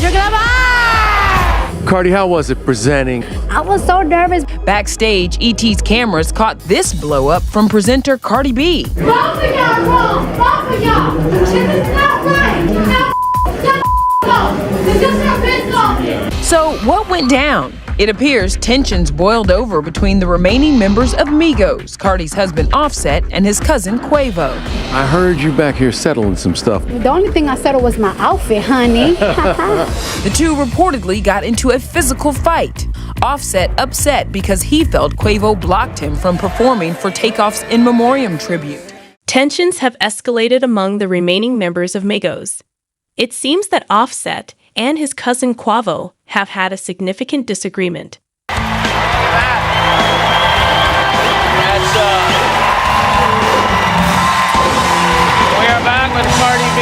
You're gonna buy! Cardi, how was it presenting? I was so nervous. Backstage, ET's cameras caught this blow up from presenter Cardi B. Both of y'all wrong. Both of y'all. This is not right. Now, go. This is your business. So what went down? It appears tensions boiled over between the remaining members of Migos, Cardi's husband Offset and his cousin Quavo. I heard you back here settling some stuff. The only thing I settled was my outfit, honey. The two reportedly got into a physical fight. Offset upset because he felt Quavo blocked him from performing for Takeoff's In Memoriam tribute. Tensions have escalated among the remaining members of Migos. It seems that Offset and his cousin Quavo have had a significant disagreement. We are back with Cardi B.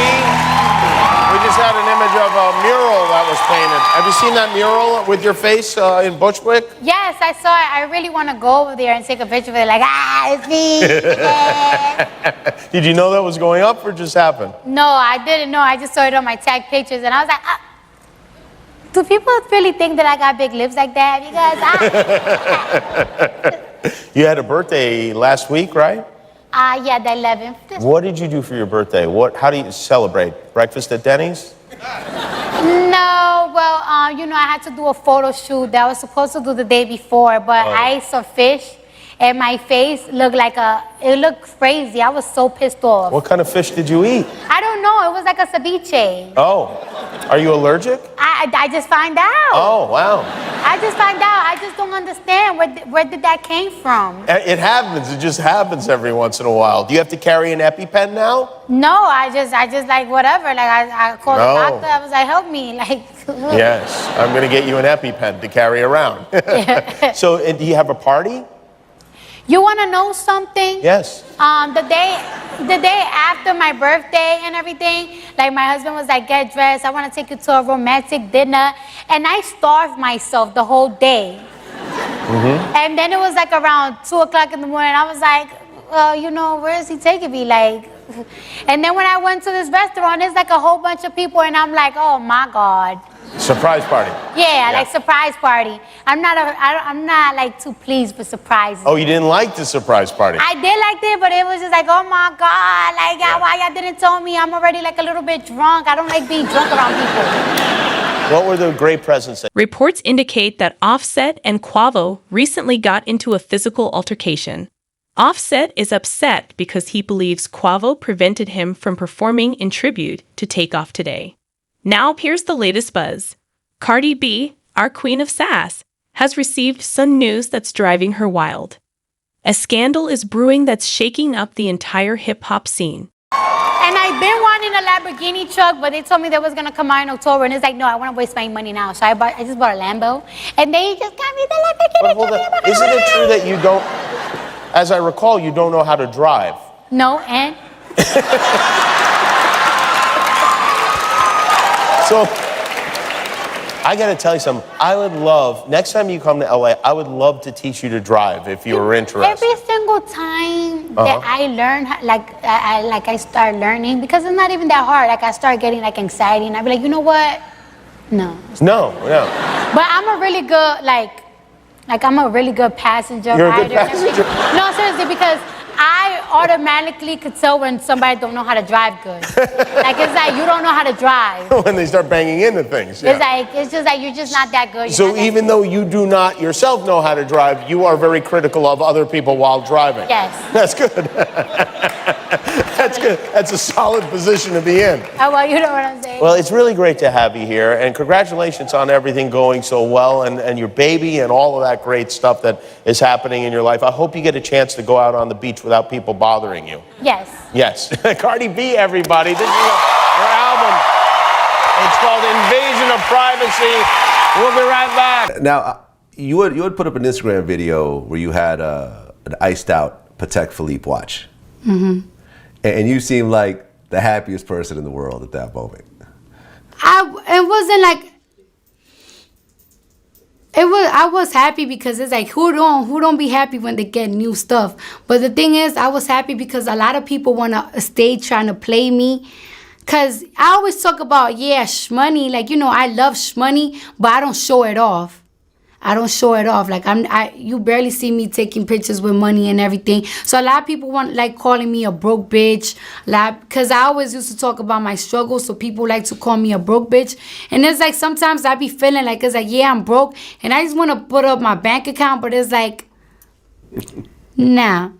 We just had an image of a mural that was painted. Have you seen that mural with your face in Bushwick? Yes, I saw it. I really want to go over there and take a picture with it. Like, it's me. Yeah. Did you know that was going up or just happened? No, I didn't know. I just saw it on my tag pictures, and I was like, do people really think that I got big lips like that? Because You had a birthday last week, right? yeah, the 11th. What did you do for your birthday? How do you celebrate? Breakfast at Denny's? No, well, I had to do a photo shoot that I was supposed to do the day before, but I ate some fish, and my face looked like it looked crazy. I was so pissed off. What kind of fish did you eat? I don't know. It was like a ceviche. Oh, are you allergic? I just find out. Oh, wow. I just find out. I just don't understand where did that came from. It happens. It just happens every once in a while. Do you have to carry an EpiPen now? No, I just like whatever. Like I called the doctor. I was like, help me. Like. Yes, I'm gonna get you an EpiPen to carry around. So, do you have a party? You want to know something? Yes. The day after my birthday and everything, like my husband was like, get dressed. I want to take you to a romantic dinner. And I starved myself the whole day. Mm-hmm. And then it was like around 2 o'clock in the morning. I was like, where is he taking me? Like, and then when I went to this restaurant, there's like a whole bunch of people. And I'm like, oh my God. Surprise party. Yeah, like surprise party. I'm not like too pleased with surprises. Oh, you didn't like the surprise party? I did like it, but it was just like, oh my God, like why y'all didn't tell me? I'm already like a little bit drunk. I don't like being drunk around people. What were the great presents? Reports indicate that Offset and Quavo recently got into a physical altercation. Offset is upset because he believes Quavo prevented him from performing in tribute to Takeoff today. Now here's the latest buzz. Cardi B, our queen of sass, has received some news that's driving her wild. A scandal is brewing that's shaking up the entire hip-hop scene. And I've been wanting a Lamborghini truck, but they told me that was going to come out in October. And it's like, no, I want to waste my money now. So I just bought a Lambo. And they just got me the Lamborghini truck. Isn't it true that you don't, as I recall, you don't know how to drive? No, and? So, I gotta tell you something. I would love, next time you come to LA, I would love to teach you to drive if you were interested. Every single time that I learn, I start learning, because it's not even that hard. Like I start getting like anxiety, and I'd be like, you know what? No. No. But I'm a really good, I'm a really good passenger You're rider. a good passenger? No, seriously, because I automatically could tell when somebody don't know how to drive good. Like it's like you don't know how to drive. When they start banging into things. Yeah. It's just like you're just not that good. So even though you do not yourself know how to drive, you are very critical of other people while driving. Yes. That's good. That's good. That's a solid position to be in. Oh, well, you know what I'm saying. Well, it's really great to have you here, and congratulations on everything going so well, and your baby and all of that great stuff that is happening in your life. I hope you get a chance to go out on the beach without people bothering you. Yes. Yes. Cardi B, everybody. This is her album. It's called Invasion of Privacy. We'll be right back. Now, you would put up an Instagram video where you had an iced out Patek Philippe watch. Mm-hmm. And you seem like the happiest person in the world at that moment. I was happy because it's like who don't be happy when they get new stuff. But the thing is, I was happy because a lot of people want to stay trying to play me Cause I always talk about, yeah, shmoney. Like, you know, I love shmoney, but I don't show it off. I don't show it off. Like, you barely see me taking pictures with money and everything. So a lot of people want, like, calling me a broke bitch. Because I always used to talk about my struggles, so people like to call me a broke bitch. And it's like, sometimes I be feeling like, it's like, yeah, I'm broke. And I just want to put up my bank account, but it's like, nah.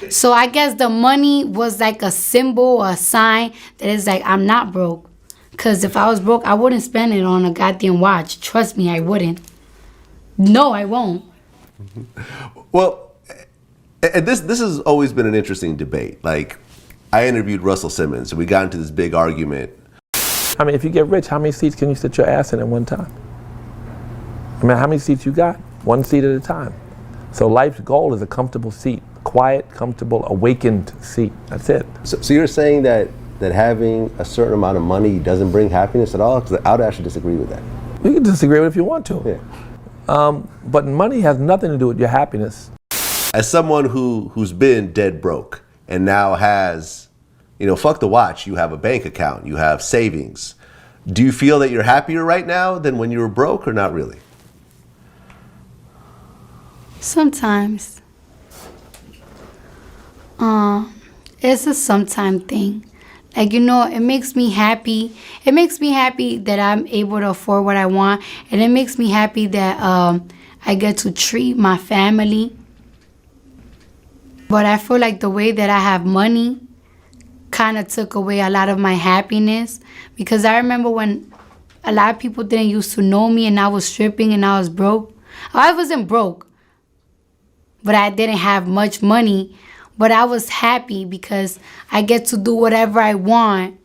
So I guess the money was like a symbol or a sign that it's like, I'm not broke. Because if I was broke, I wouldn't spend it on a goddamn watch. Trust me, I wouldn't. No, I won't. Well, and this has always been an interesting debate. Like, I interviewed Russell Simmons, and we got into this big argument. I mean, if you get rich, how many seats can you sit your ass in at one time? I mean, how many seats you got? One seat at a time. So life's goal is a comfortable seat. Quiet, comfortable, awakened seat. That's it. So you're saying that having a certain amount of money doesn't bring happiness at all? Because I would actually disagree with that. You can disagree with it if you want to. Yeah. But money has nothing to do with your happiness. As someone who's been dead broke and now has, you know, fuck the watch, you have a bank account, you have savings. Do you feel that you're happier right now than when you were broke, or not really? Sometimes. It's a sometime thing. Like, you know, it makes me happy. It makes me happy that I'm able to afford what I want. And it makes me happy that I get to treat my family. But I feel like the way that I have money kind of took away a lot of my happiness. Because I remember when a lot of people didn't used to know me and I was stripping and I was broke. I wasn't broke, but I didn't have much money. But I was happy because I get to do whatever I want,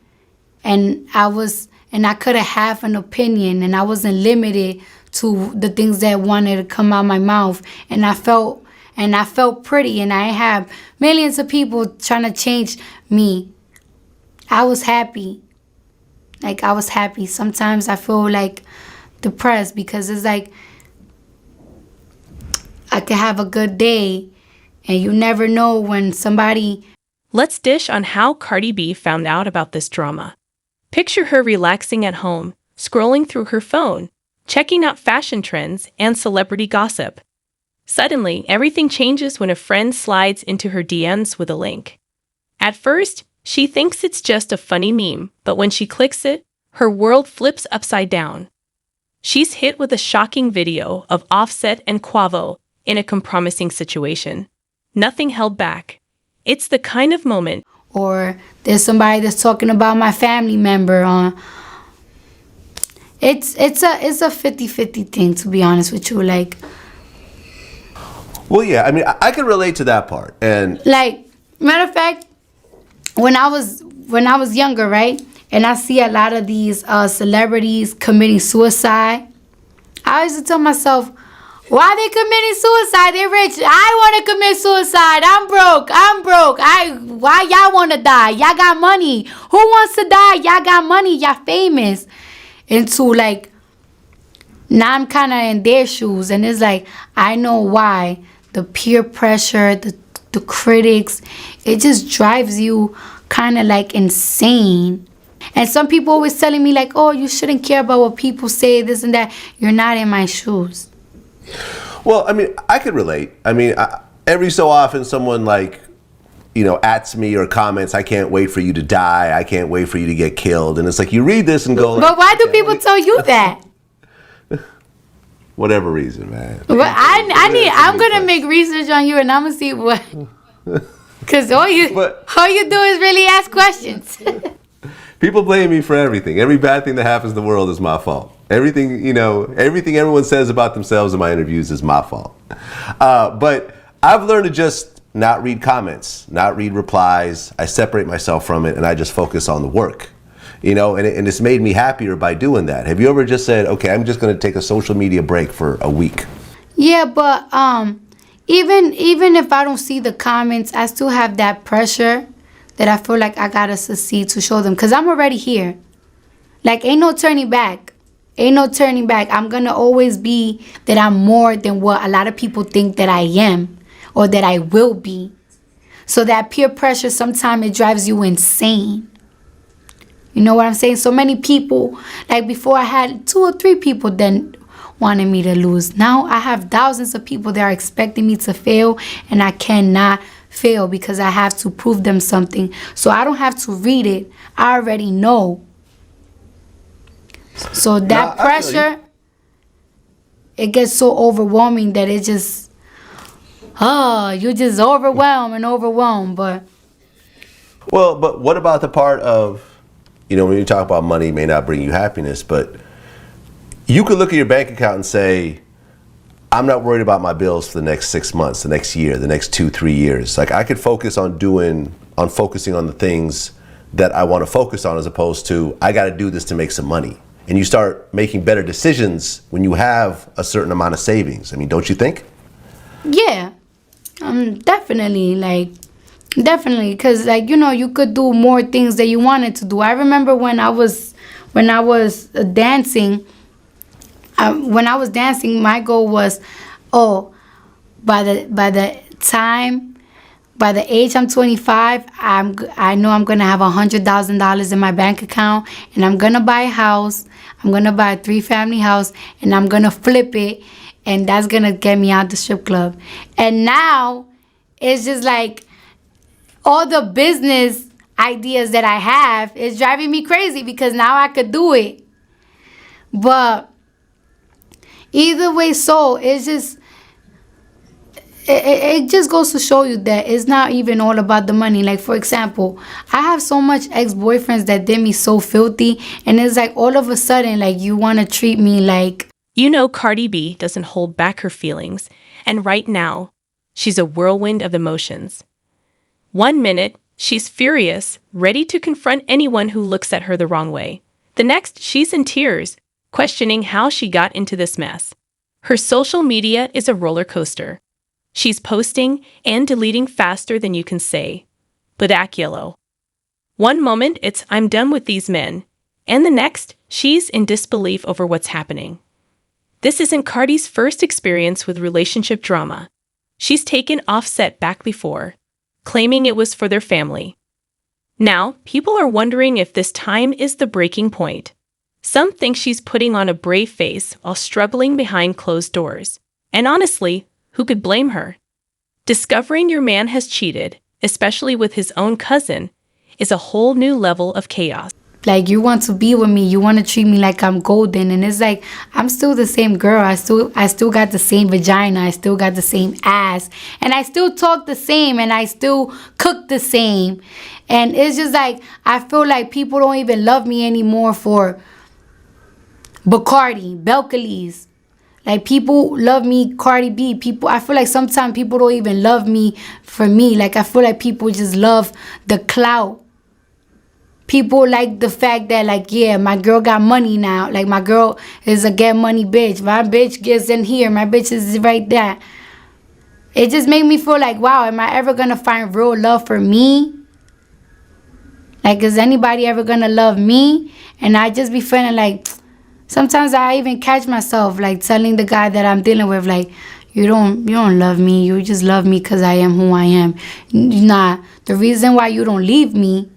and I could have an opinion, and I wasn't limited to the things that wanted to come out my mouth, and I felt pretty, and I have millions of people trying to change me. I was happy. Like, I was happy. Sometimes I feel like depressed because it's like I could have a good day. And you never know when somebody... Let's dish on how Cardi B found out about this drama. Picture her relaxing at home, scrolling through her phone, checking out fashion trends and celebrity gossip. Suddenly, everything changes when a friend slides into her DMs with a link. At first, she thinks it's just a funny meme, but when she clicks it, her world flips upside down. She's hit with a shocking video of Offset and Quavo in a compromising situation. Nothing held back. It's the kind of moment. Or there's somebody that's talking about my family member. It's a 50-50 thing, to be honest with you. Like, well, yeah, I mean, I can relate to that part. And like, matter of fact, when I was younger, right, and I see a lot of these celebrities committing suicide, I used to tell myself, why they committing suicide? They're rich. I want to commit suicide. I'm broke. Why y'all want to die? Y'all got money. Who wants to die? Y'all got money. Y'all famous. And so, like, now I'm kind of in their shoes. And it's like, I know why. The peer pressure, the critics, it just drives you kind of like insane. And some people always telling me like, oh, you shouldn't care about what people say, this and that. You're not in my shoes. Well, I mean, I could relate. I mean, every so often someone like, you know, ats me or comments, I can't wait for you to die. I can't wait for you to get killed. And it's like, you read this and go like, but why do people tell you that? Whatever reason, man. But I'm going to make research on you and I'm going to see what. Because all you do is really ask questions. People blame me for everything. Every bad thing that happens in the world is my fault. Everything, you know, everything everyone says about themselves in my interviews is my fault. But I've learned to just not read comments, not read replies. I separate myself from it and I just focus on the work, you know, and it's made me happier by doing that. Have you ever just said, okay, I'm just going to take a social media break for a week? Yeah, but even if I don't see the comments, I still have that pressure that I feel like I got to succeed to show them because I'm already here. Like, ain't no turning back. Ain't no turning back. I'm going to always be that I'm more than what a lot of people think that I am or that I will be. So that peer pressure, sometimes it drives you insane. You know what I'm saying? So many people, like before I had 2 or 3 people then wanted me to lose. Now I have thousands of people that are expecting me to fail, and I cannot fail because I have to prove them something. So I don't have to read it. I already know. So that pressure, it gets so overwhelming that it just, you're just overwhelmed. But Well, but what about the part of, when you talk about money may not bring you happiness, but you could look at your bank account and say, I'm not worried about my bills for the next 6 months, the next year, the next 2-3 years. Like I could focus on focusing on the things that I want to focus on, as opposed to I got to do this to make some money. And you start making better decisions when you have a certain amount of savings. I mean, don't you think? yeah, definitely, because you could do more things that you wanted to do. I remember when I was dancing. When I was dancing, my goal was, by the age I'm 25, I know I'm gonna have $100,000 in my bank account, and I'm gonna buy a house. I'm gonna buy a 3-family house, and I'm gonna flip it, and that's gonna get me out the strip club. And now it's just like all the business ideas that I have is driving me crazy because now I could do it. But either way, so it's just it just goes to show you that it's not even all about the money. Like, for example, I have so much ex-boyfriends that did me so filthy, and it's like all of a sudden, like, you want to treat me like... Cardi B doesn't hold back her feelings, and right now, she's a whirlwind of emotions. 1 minute, she's furious, ready to confront anyone who looks at her the wrong way. The next, she's in tears, questioning how she got into this mess. Her social media is a roller coaster. She's posting and deleting faster than you can say. Bodaculo. 1 moment, it's I'm done with these men, and the next, she's in disbelief over what's happening. This isn't Cardi's first experience with relationship drama. She's taken Offset back before, claiming it was for their family. Now, people are wondering if this time is the breaking point. Some think she's putting on a brave face while struggling behind closed doors. And honestly, who could blame her? Discovering your man has cheated, especially with his own cousin, is a whole new level of chaos. Like, you want to be with me, you want to treat me like I'm golden, and it's like, I'm still the same girl. I still got the same vagina, I still got the same ass, and I still talk the same, and I still cook the same. And it's just like, I feel like people don't even love me anymore for Bacardi, Belcalis. Like, people love me, Cardi B. I feel like sometimes people don't even love me for me. Like, I feel like people just love the clout. People like the fact that, like, yeah, my girl got money now. Like, my girl is a get money bitch. My bitch gets in here. My bitch is right there. It just made me feel like, wow, am I ever going to find real love for me? Like, is anybody ever going to love me? And I just be feeling like, sometimes I even catch myself, like, telling the guy that I'm dealing with, like, you don't love me. You just love me because I am who I am. Nah, the reason why you don't leave me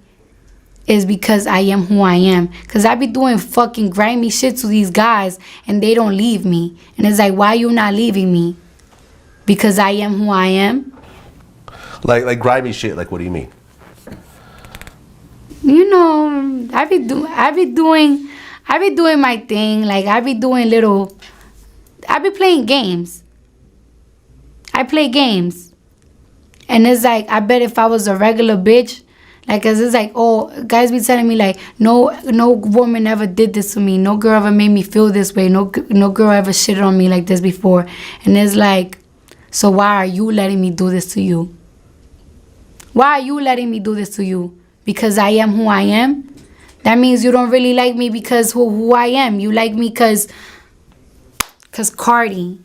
is because I am who I am. Because I be doing fucking grimy shit to these guys and they don't leave me. And it's like, why you not leaving me? Because I am who I am? Like grimy shit, like what do you mean? You know, I be doing my thing. Like, I be playing games. I play games. And it's like, I bet if I was a regular bitch, like, cause it's like, oh, guys be telling me, like, no woman ever did this to me. No girl ever made me feel this way. No girl ever shitted on me like this before. And it's like, so why are you letting me do this to you? Why are you letting me do this to you? Because I am who I am? That means you don't really like me because who I am. You like me cause Cardi.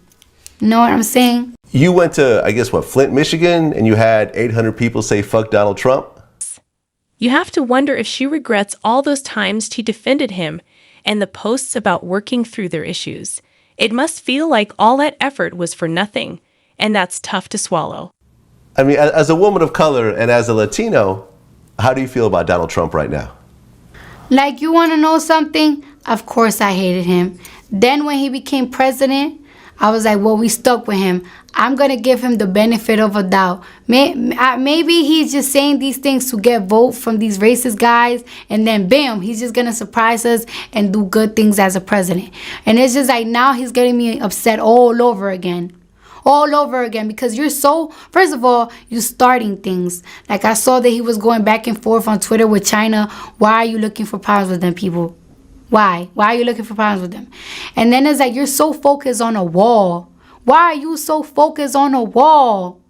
You know what I'm saying? You went to, I guess, Flint, Michigan, and you had 800 people say fuck Donald Trump? You have to wonder if she regrets all those times she defended him and the posts about working through their issues. It must feel like all that effort was for nothing, and that's tough to swallow. I mean, as a woman of color and as a Latino, how do you feel about Donald Trump right now? Like, you want to know something? Of course I hated him. Then when he became president, I was like, well, we stuck with him. I'm going to give him the benefit of a doubt. Maybe he's just saying these things to get vote from these racist guys. And then, bam, he's just going to surprise us and do good things as a president. And it's just like, now he's getting me upset all over again. All over again, because you're so, first of all, you're starting things. Like, I saw that he was going back and forth on Twitter with China. Why are you looking for problems with them, people? Why? Why are you looking for problems with them? And then it's like, you're so focused on a wall. Why are you so focused on a wall?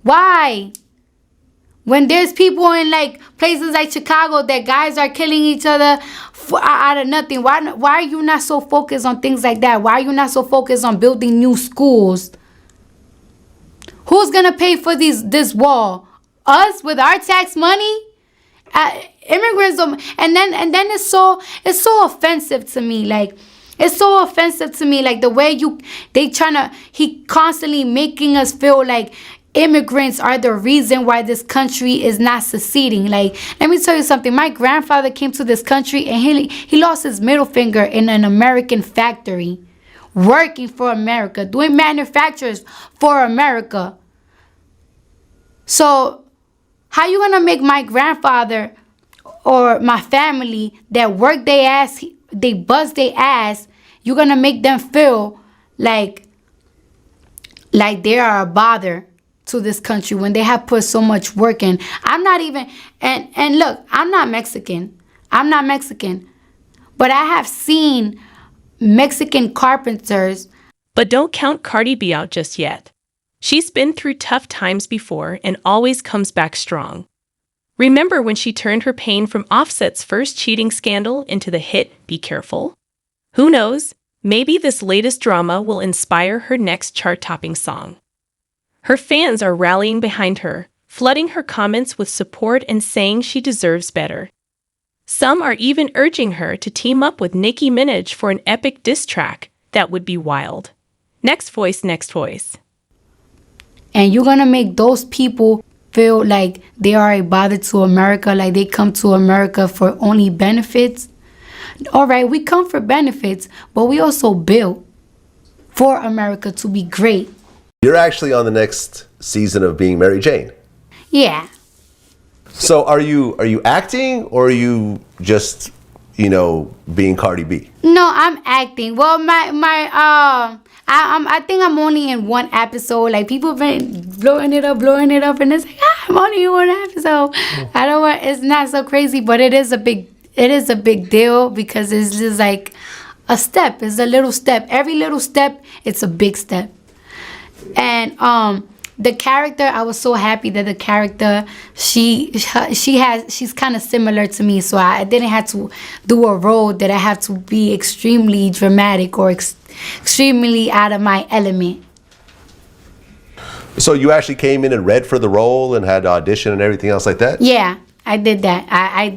Why? When there's people in like places like Chicago that guys are killing each other out of nothing. Why are you not so focused on things like that? Why are you not so focused on building new schools? Who's gonna pay for this wall? Us, with our tax money? Immigrants don't, and then it's so offensive to me. Like, it's so offensive to me. Like, the way he constantly making us feel like immigrants are the reason why this country is not succeeding. Like, let me tell you something. My grandfather came to this country and he lost his middle finger in an American factory, working for America, doing manufacturers for America. So how you gonna make my grandfather or my family that work their ass, they bust their ass, you're gonna make them feel like they are a bother to this country when they have put so much work in? I'm not even, and look, I'm not Mexican, but I have seen Mexican carpenters. But don't count Cardi B out just yet. She's been through tough times before and always comes back strong. Remember when she turned her pain from Offset's first cheating scandal into the hit Be Careful? Who knows? Maybe this latest drama will inspire her next chart-topping song. Her fans are rallying behind her, flooding her comments with support and saying she deserves better. Some are even urging her to team up with Nicki Minaj for an epic diss track. That would be wild. Next voice, next voice. And you're gonna make those people feel like they are a bother to America, like they come to America for only benefits. All right, we come for benefits, but we also built for America to be great. You're actually on the next season of being Mary Jane. Yeah. So are you acting, or are you just, being Cardi B? No, I'm acting. Well, I think I'm only in one episode. Like, people have been blowing it up, and it's like, I'm only in one episode. It's not so crazy, but it is a big deal, because it's just like a step. It's a little step. Every little step, it's a big step. And the character, I was so happy that the character, she's kind of similar to me, so I didn't have to do a role that I have to be extremely dramatic or extremely out of my element. So you actually came in and read for the role and had to audition and everything else like that? Yeah, I did that. I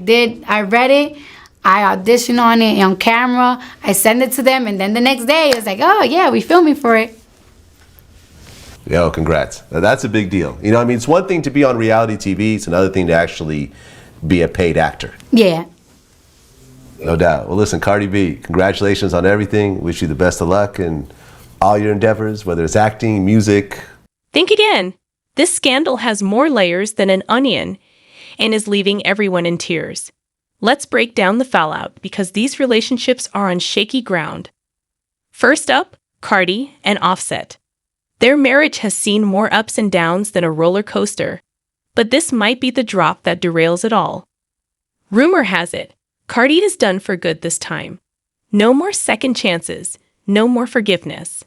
read it, I auditioned on it on camera, I sent it to them, and then the next day it was like, oh yeah, we filming for it. Yo, congrats. That's a big deal. It's one thing to be on reality TV. It's another thing to actually be a paid actor. Yeah. No doubt. Well, listen, Cardi B, congratulations on everything. Wish you the best of luck in all your endeavors, whether it's acting, music. Think again. This scandal has more layers than an onion and is leaving everyone in tears. Let's break down the fallout, because these relationships are on shaky ground. First up, Cardi and Offset. Their marriage has seen more ups and downs than a roller coaster, but this might be the drop that derails it all. Rumor has it, Cardi is done for good this time. No more second chances, no more forgiveness.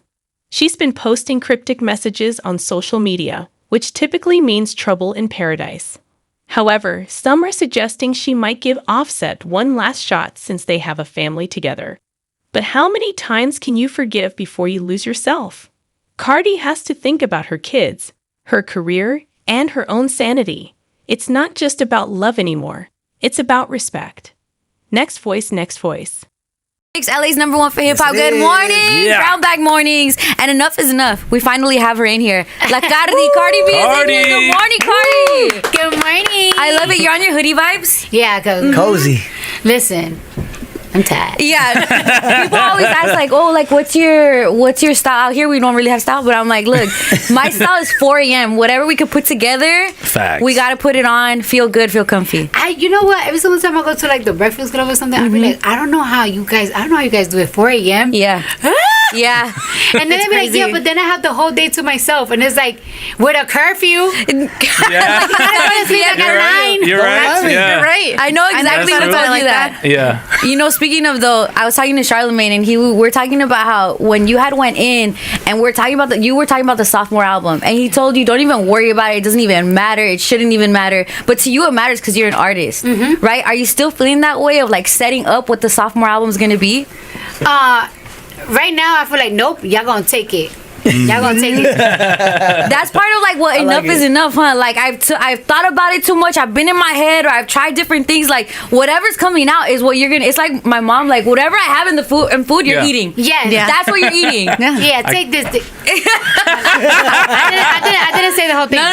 She's been posting cryptic messages on social media, which typically means trouble in paradise. However, some are suggesting she might give Offset one last shot since they have a family together. But how many times can you forgive before you lose yourself? Cardi has to think about her kids, her career, and her own sanity. It's not just about love anymore. It's about respect. Next voice, next voice. LA's number one for hip hop. Good morning, Brown Bag Mornings, and enough is enough. We finally have her in here. La Cardi, Cardi B is in here. Good morning, Cardi. Good morning. I love it. You're on your hoodie vibes. Yeah, Cozy. Listen, I'm tired. Yeah. People always ask like, oh, like what's your style? Out here we don't really have style, but I'm like, look, my style is 4 a.m. Whatever we could put together, Facts. we gotta put it on, feel good, feel comfy. You know what? Every single time I go to like the Breakfast Club or something, I be like, I don't know how you guys do it. 4 a.m. Yeah. Yeah. And then I'd be like, yeah, but then I have the whole day to myself, and it's like with a curfew. Yeah. You're right. Yeah. You're right. I know exactly what told you that. Yeah. You know, speaking of though, I was talking to Charlemagne, and we're talking about how when you had went in, and you were talking about the sophomore album, and he told you don't even worry about it. It doesn't even matter. It shouldn't even matter. But to you, it matters because you're an artist, right? Are you still feeling that way of like setting up what the sophomore album's gonna be? Right now, I feel like nope. Y'all gonna take it. Y'all gonna take it. That's part of like what enough is enough, huh? Like I've thought about it too much. I've been in my head, or I've tried different things. Like whatever's coming out is what you're gonna. It's like my mom, like whatever I have in the food you're eating. Yes. Yeah, that's what you're eating. Yeah, take this. I didn't say the whole thing. No,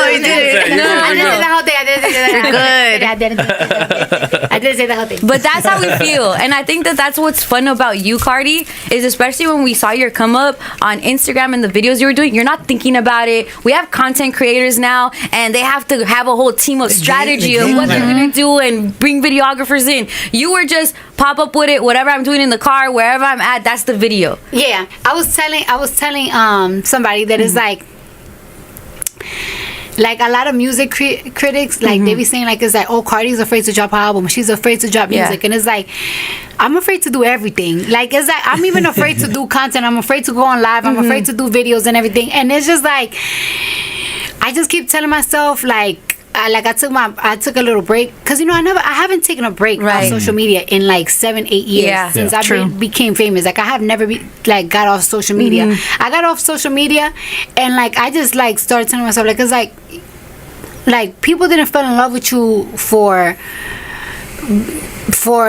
you didn't. I didn't say the whole thing. I didn't say the whole thing. But that's how we feel, and I think that's what's fun about you, Cardi, is especially when we saw your come up on Instagram and the videos you were doing. You're not thinking about it. We have content creators now, and they have to have a whole team of strategy of what they're gonna do and bring videographers in. You were just pop up with it. Whatever I'm doing in the car, wherever I'm at, that's the video. Yeah, I was telling somebody that is like a lot of music critics, like they be saying like it's like, oh, Cardi's afraid to drop her album, she's afraid to drop music, and it's like I'm afraid to do everything. Like it's like I'm even afraid to do content. I'm afraid to go on live. I'm afraid to do videos and everything. And it's just like I just keep telling myself like I took a little break because I haven't taken a break on social media in like 7-8 years since I became famous. Like I have never got off social media. I got off social media and like I just like started telling myself like it's like people didn't fall in love with you for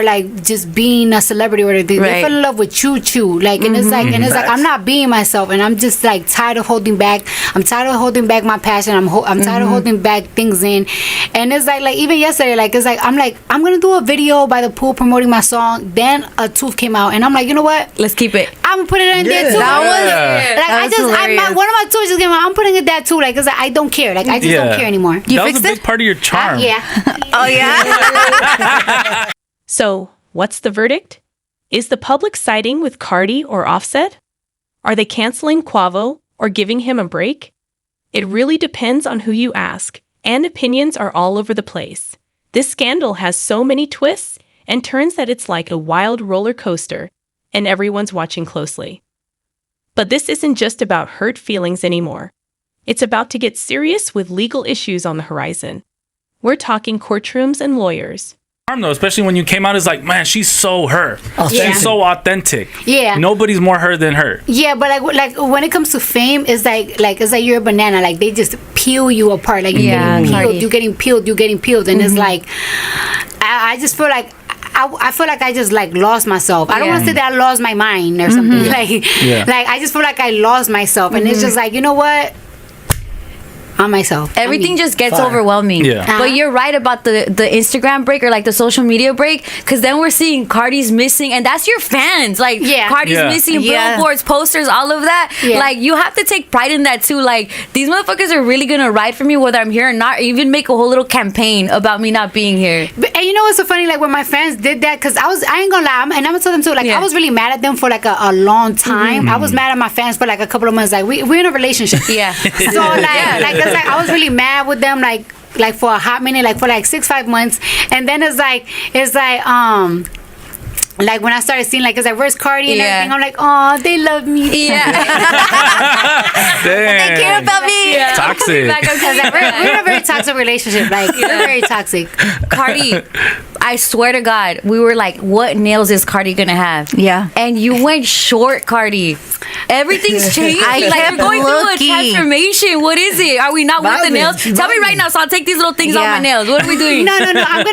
like just being a celebrity or anything. They fell in love with you like and it's like I'm not being myself, and I'm just like tired of holding back. I'm tired of holding back my passion. I'm tired of holding back things in, and it's like even yesterday, like it's like I'm gonna do a video by the pool promoting my song. Then a tooth came out, and I'm like, you know what? Let's keep it. I'm gonna put it in there too. One of my tooth just came out. I'm putting it there too. Like it's like I don't care. Like I just don't care anymore. That was a big part of your charm. Yeah. Oh yeah. So, what's the verdict? Is the public siding with Cardi or Offset? Are they canceling Quavo or giving him a break? It really depends on who you ask, and opinions are all over the place. This scandal has so many twists and turns that it's like a wild roller coaster, and everyone's watching closely. But this isn't just about hurt feelings anymore. It's about to get serious with legal issues on the horizon. We're talking courtrooms and lawyers. Though, especially when you came out, it's like, man, she's so her. She's so authentic. Yeah. Nobody's more her than her. Yeah, but like when it comes to fame, it's like you're a banana. Like they just peel you apart. Like you're getting peeled, and it's like I just feel like I feel like I just like lost myself. I don't want to say that I lost my mind or something. Like I just feel like I lost myself, and it's just like, you know what? On myself. Everything just gets overwhelming. Yeah. But you're right about the Instagram break or like the social media break, because then we're seeing Cardi's missing, and that's your fans. Like Cardi's missing billboards, posters, all of that. Yeah. Like you have to take pride in that too. Like these motherfuckers are really gonna ride for me whether I'm here or not, or even make a whole little campaign about me not being here. And you know what's so funny? Like when my fans did that, because I ain't gonna lie, and I'm gonna tell them too, like I was really mad at them for like a long time. I was mad at my fans for like a couple of months. Like we're in a relationship. Yeah. So like I was really mad with them like for a hot minute, like for like 6-5 months, and then it's like when I started seeing like it's like where's Cardi and everything, I'm like, oh, they love me. Yeah. They care about me. Yeah. Toxic. We're in a very toxic relationship. Like we're very toxic. Cardi, I swear to God, we were like, what nails is Cardi gonna have? Yeah. And you went short, Cardi. Everything's changing. I Like, kept you're going through a looking. transformation. What is it? Are we not with the nails? Tell me right now, so I'll take these little things off my nails. What are we doing? No. I'm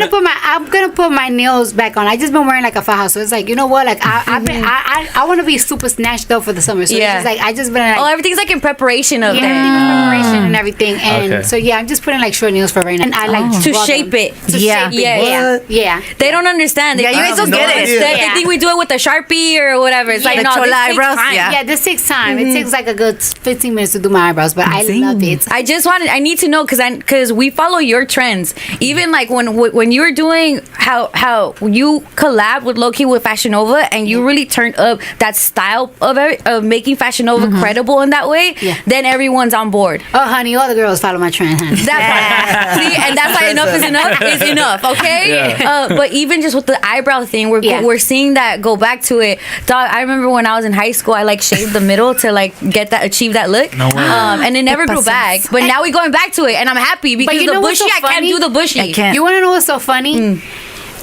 gonna put my nails back on. I just been wearing like a faja, so it's like, you know what? Like I want to be super snatched up for the summer. So it's just like I just been like, everything's like in preparation of that. everything in preparation and everything. And Okay. so I'm just putting like short nails for right now. And I like To draw shape them. it. To shape it. Yeah. They don't understand. They Yeah, you guys don't think get it. They think we do it with a Sharpie or whatever. It's like, The no, chola this takes eyebrows, time. yeah. Yeah, this takes time. It takes like a good 15 minutes to do my eyebrows, but I love it. I need to know because we follow your trends. Even like when you were doing how you collab with Loki with Fashion Nova and you really turned up that style of making Fashion Nova credible in that way, then everyone's on board. Oh, honey, all the girls follow my trend, honey. That part. See, and that's why enough is enough is enough, okay? But even just with the eyebrow thing, we're seeing that go back to it. Dog, I remember when I was in high school, I like shaved the middle to like achieve that look. No way. And it never grew back. But now we're going back to it, and I'm happy because you the know what's bushy, so I can't funny? do the bushy. I can't. You want to know what's so funny?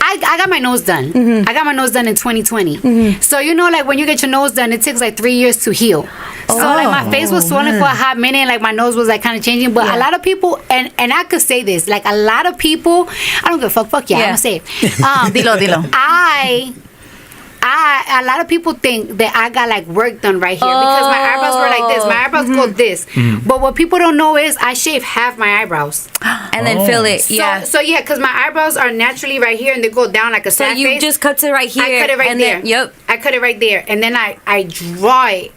I got my nose done. I got my nose done in 2020. So you know, like when you get your nose done, it takes like 3 years to heal. So like my face was swollen for a hot minute, like my nose was like kind of changing. But a lot of people, and I could say this, like a lot of people, I don't give a fuck yeah, I'm gonna say it. Dilo. A lot of people think that I got like work done right here because my eyebrows were like this. My eyebrows go this. But what people don't know is I shave half my eyebrows. And then fill it. Yeah. So yeah, because my eyebrows are naturally right here and they go down like a So sad you face. just cut it right here. I cut it right and there. Then, yep. I cut it right there, and then I draw it.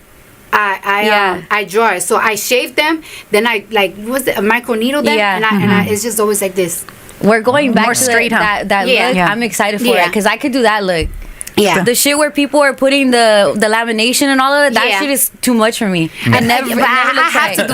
I draw it. So I shave them. Then I like a micro needle them, Yeah. and it's just always like this. We're going back More to straight, huh? that Yeah. look. Yeah. I'm excited for Yeah. it because I could do that look. Yeah. The shit where people are putting the lamination and all of that, that Yeah. shit is too much for me. I never I have looked to right. do it.